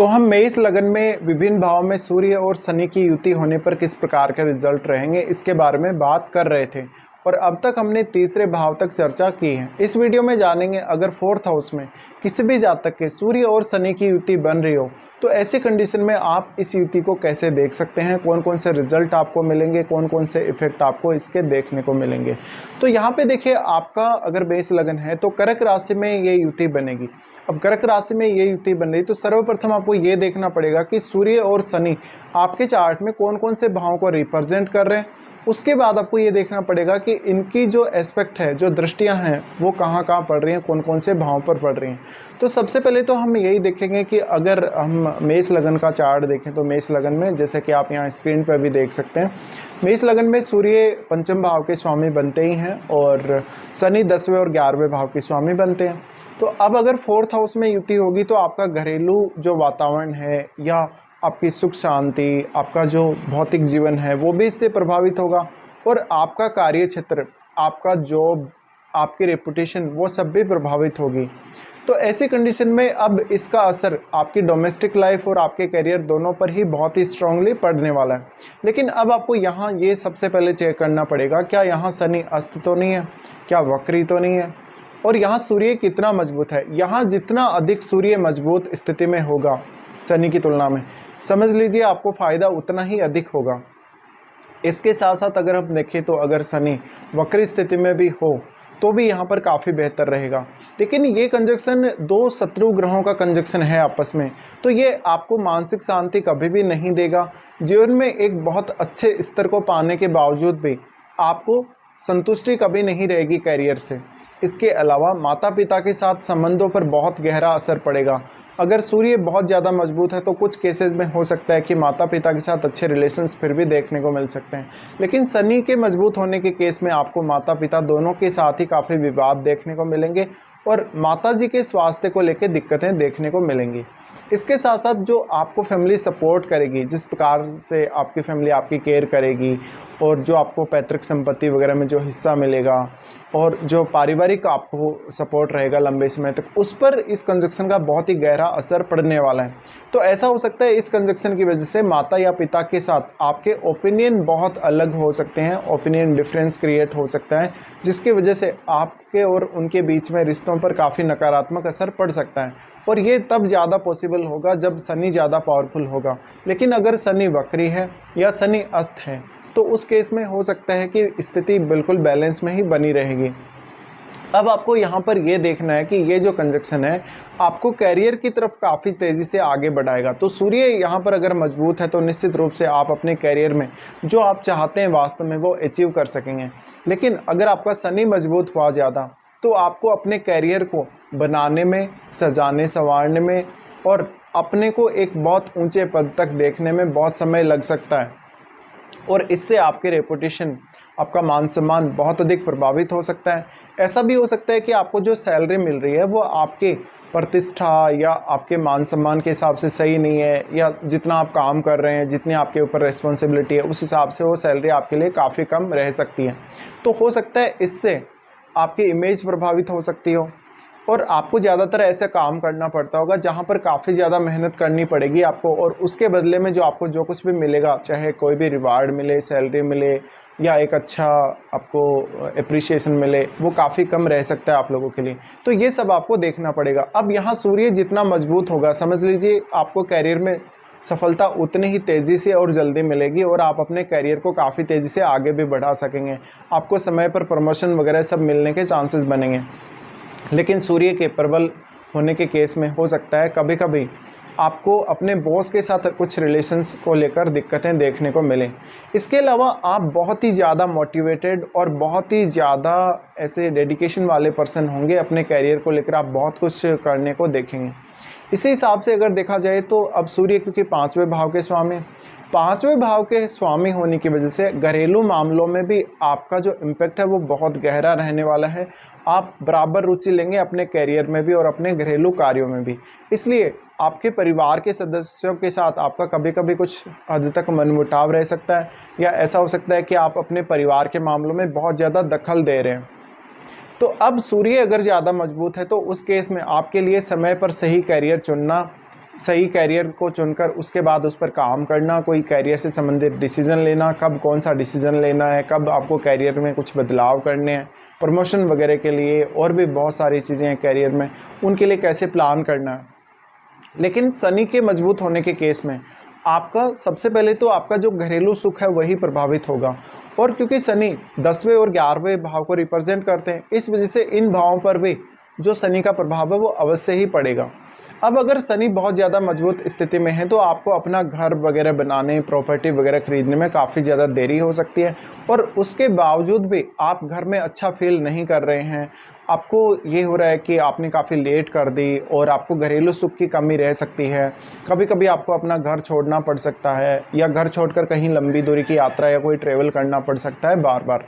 तो हम मेष लगन में विभिन्न भाव में सूर्य और शनि की युति होने पर किस प्रकार के रिजल्ट रहेंगे, इसके बारे में बात कर रहे थे और अब तक हमने तीसरे भाव तक चर्चा की है। इस वीडियो में जानेंगे अगर फोर्थ हाउस में किसी भी जातक के सूर्य और शनि की युति बन रही हो तो ऐसी कंडीशन में आप इस युति को कैसे देख सकते हैं, कौन कौन से रिजल्ट आपको मिलेंगे, कौन कौन से इफेक्ट आपको इसके देखने को मिलेंगे। तो यहाँ पे देखिए, आपका अगर मेष लगन है तो कर्क राशि में ये युति बनेगी। अब कर्क राशि में ये युति बन रही तो सर्वप्रथम आपको ये देखना पड़ेगा कि सूर्य और शनि आपके चार्ट में कौन कौन से भावों को रिप्रेजेंट कर रहे हैं। उसके बाद आपको ये देखना पड़ेगा कि इनकी जो एस्पेक्ट है, जो दृष्टियां हैं, वो कहाँ कहाँ पड़ रही हैं, कौन कौन से भावों पर पड़ रही हैं। तो सबसे पहले तो हम यही देखेंगे कि अगर हम मेष लगन का चार्ट देखें तो मेष लगन में, जैसे कि आप यहाँ स्क्रीन पर भी देख सकते हैं, मेष लगन में सूर्य पंचम भाव के स्वामी बनते ही हैं और शनि 10वें और 11वें भाव के स्वामी बनते हैं। तो अब अगर फोर्थ हाउस में युति होगी तो आपका घरेलू जो वातावरण है या आपकी सुख शांति, आपका जो भौतिक जीवन है वो भी इससे प्रभावित होगा और आपका कार्य क्षेत्र, आपका जॉब, आपकी रेपुटेशन, वो सब भी प्रभावित होगी। तो ऐसी कंडीशन में अब इसका असर आपकी डोमेस्टिक लाइफ और आपके करियर दोनों पर ही बहुत ही स्ट्रांगली पड़ने वाला है। लेकिन अब आपको यहाँ ये सबसे पहले चेक करना पड़ेगा, क्या यहाँ शनि अस्त तो नहीं है, क्या वक्री तो नहीं है, और यहाँ सूर्य कितना मजबूत है। यहाँ जितना अधिक सूर्य मजबूत स्थिति में होगा शनि की तुलना में, समझ लीजिए आपको फ़ायदा उतना ही अधिक होगा। इसके साथ साथ अगर हम देखें तो अगर शनि वक्री स्थिति में भी हो तो भी यहाँ पर काफ़ी बेहतर रहेगा। लेकिन ये कंजक्शन दो शत्रु ग्रहों का कंजक्शन है आपस में, तो ये आपको मानसिक शांति कभी भी नहीं देगा। जीवन में एक बहुत अच्छे स्तर को पाने के बावजूद भी आपको संतुष्टि कभी नहीं रहेगी कैरियर से। इसके अलावा माता पिता के साथ संबंधों पर बहुत गहरा असर पड़ेगा। अगर सूर्य बहुत ज़्यादा मजबूत है तो कुछ केसेस में हो सकता है कि माता पिता के साथ अच्छे रिलेशंस फिर भी देखने को मिल सकते हैं। लेकिन शनि के मजबूत होने के केस में आपको माता पिता दोनों के साथ ही काफ़ी विवाद देखने को मिलेंगे और माता जी के स्वास्थ्य को लेकर दिक्कतें देखने को मिलेंगी। इसके साथ साथ जो आपको फैमिली सपोर्ट करेगी, जिस प्रकार से आपकी फैमिली आपकी केयर करेगी और जो आपको पैतृक संपत्ति वगैरह में जो हिस्सा मिलेगा और जो पारिवारिक आपको सपोर्ट रहेगा लंबे समय तक, उस पर इस कंजक्शन का बहुत ही गहरा असर पड़ने वाला है। तो ऐसा हो सकता है इस कंजक्शन की वजह से माता या पिता के साथ आपके ओपिनियन बहुत अलग हो सकते हैं, ओपिनियन डिफरेंस क्रिएट हो सकता है, जिसकी वजह से आपके और उनके बीच में रिश्तों पर काफ़ी नकारात्मक असर पड़ सकता है। और ये तब ज़्यादा पॉसिबल होगा जब शनि ज़्यादा पावरफुल होगा। लेकिन अगर शनि वक्री है या शनि अस्त है तो उस केस में हो सकता है कि स्थिति बिल्कुल बैलेंस में ही बनी रहेगी। अब आपको यहाँ पर ये देखना है कि ये जो कंजक्शन है आपको कैरियर की तरफ काफ़ी तेज़ी से आगे बढ़ाएगा। तो सूर्य यहाँ पर अगर मजबूत है तो निश्चित रूप से आप अपने कैरियर में जो आप चाहते हैं वास्तव में वो अचीव कर सकेंगे। लेकिन अगर आपका शनि मजबूत हुआ ज़्यादा तो आपको अपने कैरियर को बनाने में, सजाने संवारने में और अपने को एक बहुत ऊंचे पद तक देखने में बहुत समय लग सकता है और इससे आपके रेपुटेशन, आपका मान सम्मान बहुत अधिक प्रभावित हो सकता है। ऐसा भी हो सकता है कि आपको जो सैलरी मिल रही है वो आपके प्रतिष्ठा या आपके मान सम्मान के हिसाब से सही नहीं है, या जितना आप काम कर रहे हैं, जितनी आपके ऊपर रिस्पॉन्सिबिलिटी है, उस हिसाब से वो सैलरी आपके लिए काफ़ी कम रह सकती है। तो हो सकता है इससे आपकी इमेज प्रभावित हो सकती हो और आपको ज़्यादातर ऐसा काम करना पड़ता होगा जहाँ पर काफ़ी ज़्यादा मेहनत करनी पड़ेगी आपको, और उसके बदले में जो आपको जो कुछ भी मिलेगा, चाहे कोई भी रिवार्ड मिले, सैलरी मिले या एक अच्छा आपको एप्रिसिएशन मिले, वो काफ़ी कम रह सकता है आप लोगों के लिए। तो ये सब आपको देखना पड़ेगा। अब यहाँ सूर्य जितना मजबूत होगा, समझ लीजिए आपको कैरियर में सफलता उतनी ही तेज़ी से और जल्दी मिलेगी और आप अपने करियर को काफ़ी तेज़ी से आगे भी बढ़ा सकेंगे। आपको समय पर प्रमोशन वगैरह सब मिलने के चांसेस बनेंगे। लेकिन सूर्य के प्रबल होने के केस में हो सकता है कभी कभी आपको अपने बॉस के साथ कुछ रिलेशंस को लेकर दिक्कतें देखने को मिलें। इसके अलावा आप बहुत ही ज़्यादा मोटिवेटेड और बहुत ही ज़्यादा ऐसे डेडिकेशन वाले पर्सन होंगे अपने करियर को लेकर, आप बहुत कुछ करने को देखेंगे। इसी हिसाब से अगर देखा जाए तो अब सूर्य क्योंकि 5वें भाव के स्वामी, 5वें भाव के स्वामी होने की वजह से घरेलू मामलों में भी आपका जो इम्पैक्ट है वो बहुत गहरा रहने वाला है। आप बराबर रुचि लेंगे अपने करियर में भी और अपने घरेलू कार्यों में भी। इसलिए आपके परिवार के सदस्यों के साथ आपका कभी कभी कुछ हद तक मनमुटाव रह सकता है, या ऐसा हो सकता है कि आप अपने परिवार के मामलों में बहुत ज़्यादा दखल दे रहे हैं। तो अब सूर्य अगर ज़्यादा मजबूत है तो उस केस में आपके लिए समय पर सही करियर चुनना, सही कैरियर को चुनकर उसके बाद उस पर काम करना, कोई कैरियर से संबंधित डिसीज़न लेना, कब कौन सा डिसीज़न लेना है, कब आपको कैरियर में कुछ बदलाव करने हैं, प्रमोशन वगैरह के लिए, और भी बहुत सारी चीज़ें हैं कैरियर में, उनके लिए कैसे प्लान करना है। लेकिन शनि के मजबूत होने के केस में आपका सबसे पहले तो आपका जो घरेलू सुख है वही प्रभावित होगा, और क्योंकि शनि 10वें और 11वें भाव को रिप्रेजेंट करते हैं, इस वजह से इन भावों पर भी जो शनि का प्रभाव है वो अवश्य ही पड़ेगा। अब अगर शनि बहुत ज़्यादा मजबूत स्थिति में है तो आपको अपना घर वगैरह बनाने, प्रॉपर्टी वगैरह खरीदने में काफ़ी ज़्यादा देरी हो सकती है, और उसके बावजूद भी आप घर में अच्छा फील नहीं कर रहे हैं। आपको ये हो रहा है कि आपने काफ़ी लेट कर दी और आपको घरेलू सुख की कमी रह सकती है। कभी कभी आपको अपना घर छोड़ना पड़ सकता है, या घर छोड़कर कहीं लंबी दूरी की यात्रा या कोई ट्रेवल करना पड़ सकता है बार बार।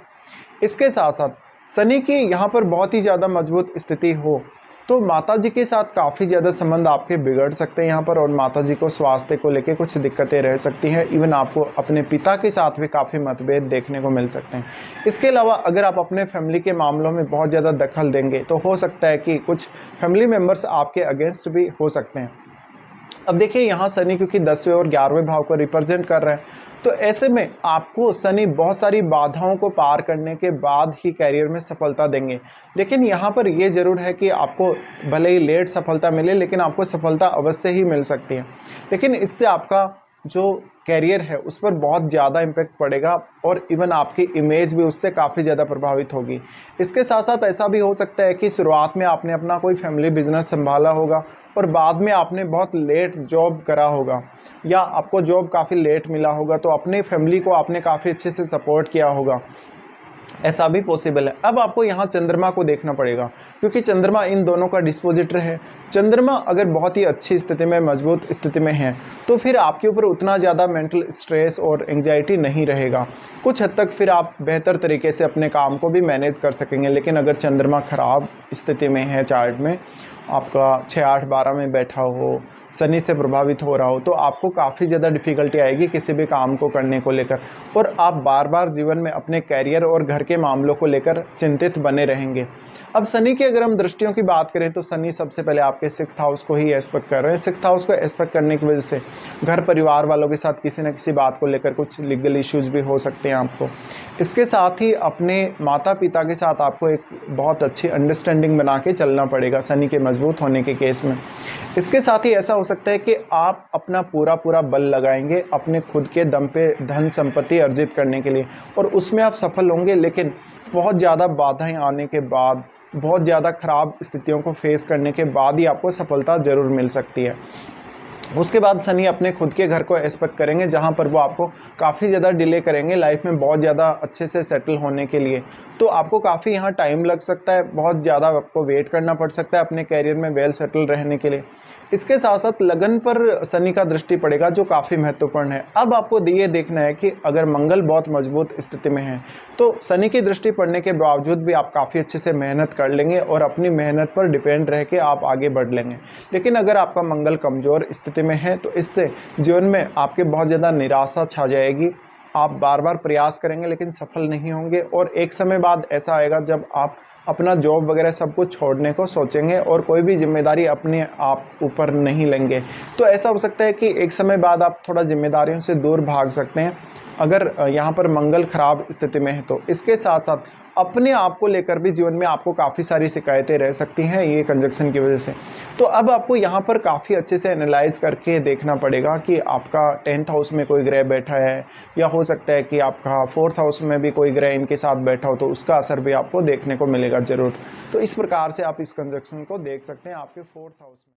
इसके साथ साथ शनि की यहाँ पर बहुत ही ज़्यादा मजबूत स्थिति हो तो माताजी के साथ काफ़ी ज़्यादा संबंध आपके बिगड़ सकते हैं यहाँ पर, और माताजी को स्वास्थ्य को लेकर कुछ दिक्कतें रह सकती हैं। इवन आपको अपने पिता के साथ भी काफ़ी मतभेद देखने को मिल सकते हैं। इसके अलावा अगर आप अपने फैमिली के मामलों में बहुत ज़्यादा दखल देंगे तो हो सकता है कि कुछ फैमिली मेम्बर्स आपके अगेंस्ट भी हो सकते हैं। अब देखिए यहाँ शनि क्योंकि 10वें और 11वें भाव को रिप्रेजेंट कर रहे हैं, तो ऐसे में आपको शनि बहुत सारी बाधाओं को पार करने के बाद ही कैरियर में सफलता देंगे। लेकिन यहाँ पर ये ज़रूर है कि आपको भले ही लेट सफलता मिले, लेकिन आपको सफलता अवश्य ही मिल सकती है। लेकिन इससे आपका जो कैरियर है उस पर बहुत ज़्यादा इम्पैक्ट पड़ेगा, और इवन आपकी इमेज भी उससे काफ़ी ज़्यादा प्रभावित होगी। इसके साथ साथ ऐसा भी हो सकता है कि शुरुआत में आपने अपना कोई फैमिली बिजनेस संभाला होगा और बाद में आपने बहुत लेट जॉब करा होगा, या आपको जॉब काफ़ी लेट मिला होगा, तो अपने फैमिली को आपने काफ़ी अच्छे से सपोर्ट किया होगा, ऐसा भी पॉसिबल है। अब आपको यहाँ चंद्रमा को देखना पड़ेगा, क्योंकि चंद्रमा इन दोनों का डिस्पोजिटर है। चंद्रमा अगर बहुत ही अच्छी स्थिति में, मजबूत स्थिति में है, तो फिर आपके ऊपर उतना ज़्यादा मेंटल स्ट्रेस और एंग्जाइटी नहीं रहेगा। कुछ हद तक फिर आप बेहतर तरीके से अपने काम को भी मैनेज कर सकेंगे। लेकिन अगर चंद्रमा खराब स्थिति में है, चार्ट में आपका 6, 8, 12 में बैठा हो, शनि से प्रभावित हो रहा हो, तो आपको काफ़ी ज़्यादा डिफ़िकल्टी आएगी किसी भी काम को करने को लेकर, और आप बार बार जीवन में अपने कैरियर और घर के मामलों को लेकर चिंतित बने रहेंगे। अब शनि की अगर हम दृष्टियों की बात करें तो शनि सबसे पहले आपके 6th हाउस को ही एस्पेक्ट कर रहे हैं। 6th हाउस को एस्पेक्ट करने की वजह से घर परिवार वालों के साथ किसी न किसी बात को लेकर कुछ लीगल इश्यूज़ भी हो सकते हैं आपको। इसके साथ ही अपने माता पिता के साथ आपको एक बहुत अच्छी अंडरस्टैंडिंग बना के चलना पड़ेगा शनि के मजबूत होने के केस में। इसके साथ ही ऐसा हो सकता है कि आप अपना पूरा बल लगाएंगे अपने खुद के दम पे धन संपत्ति अर्जित करने के लिए, और उसमें आप सफल होंगे। लेकिन बहुत ज़्यादा बाधाएं आने के बाद, बहुत ज़्यादा ख़राब स्थितियों को फेस करने के बाद ही आपको सफलता ज़रूर मिल सकती है। उसके बाद शनि अपने खुद के घर को एस्पेक्ट करेंगे, जहाँ पर वो आपको काफ़ी ज़्यादा डिले करेंगे लाइफ में बहुत ज़्यादा अच्छे से सेटल होने के लिए। तो आपको काफ़ी यहाँ टाइम लग सकता है, बहुत ज़्यादा आपको वेट करना पड़ सकता है अपने कैरियर में वेल सेटल रहने के लिए। इसके साथ साथ लगन पर शनि का दृष्टि पड़ेगा, जो काफ़ी महत्वपूर्ण है। अब आपको ये देखना है कि अगर मंगल बहुत मजबूत स्थिति में है तो शनि की दृष्टि पड़ने के बावजूद भी आप काफ़ी अच्छे से मेहनत कर लेंगे और अपनी मेहनत पर डिपेंड रह के आप आगे बढ़ लेंगे। लेकिन अगर आपका मंगल कमज़ोर स्थिति में है तो इससे जीवन में आपके बहुत ज़्यादा निराशा छा जाएगी। आप बार बार प्रयास करेंगे लेकिन सफल नहीं होंगे, और एक समय बाद ऐसा आएगा जब आप अपना जॉब वगैरह सब कुछ छोड़ने को सोचेंगे और कोई भी जिम्मेदारी अपने आप ऊपर नहीं लेंगे। तो ऐसा हो सकता है कि एक समय बाद आप थोड़ा जिम्मेदारियों से दूर भाग सकते हैं अगर यहाँ पर मंगल खराब स्थिति में है तो। इसके साथ साथ अपने आप को लेकर भी जीवन में आपको काफ़ी सारी शिकायतें रह सकती हैं ये कंजक्शन की वजह से। तो अब आपको यहाँ पर काफ़ी अच्छे से एनालाइज करके देखना पड़ेगा कि आपका 10th हाउस में कोई ग्रह बैठा है, या हो सकता है कि आपका 4th हाउस में भी कोई ग्रह इनके साथ बैठा हो, तो उसका असर भी आपको देखने को मिलेगा ज़रूर। तो इस प्रकार से आप इस कंजक्शन को देख सकते हैं आपके 4th हाउस में।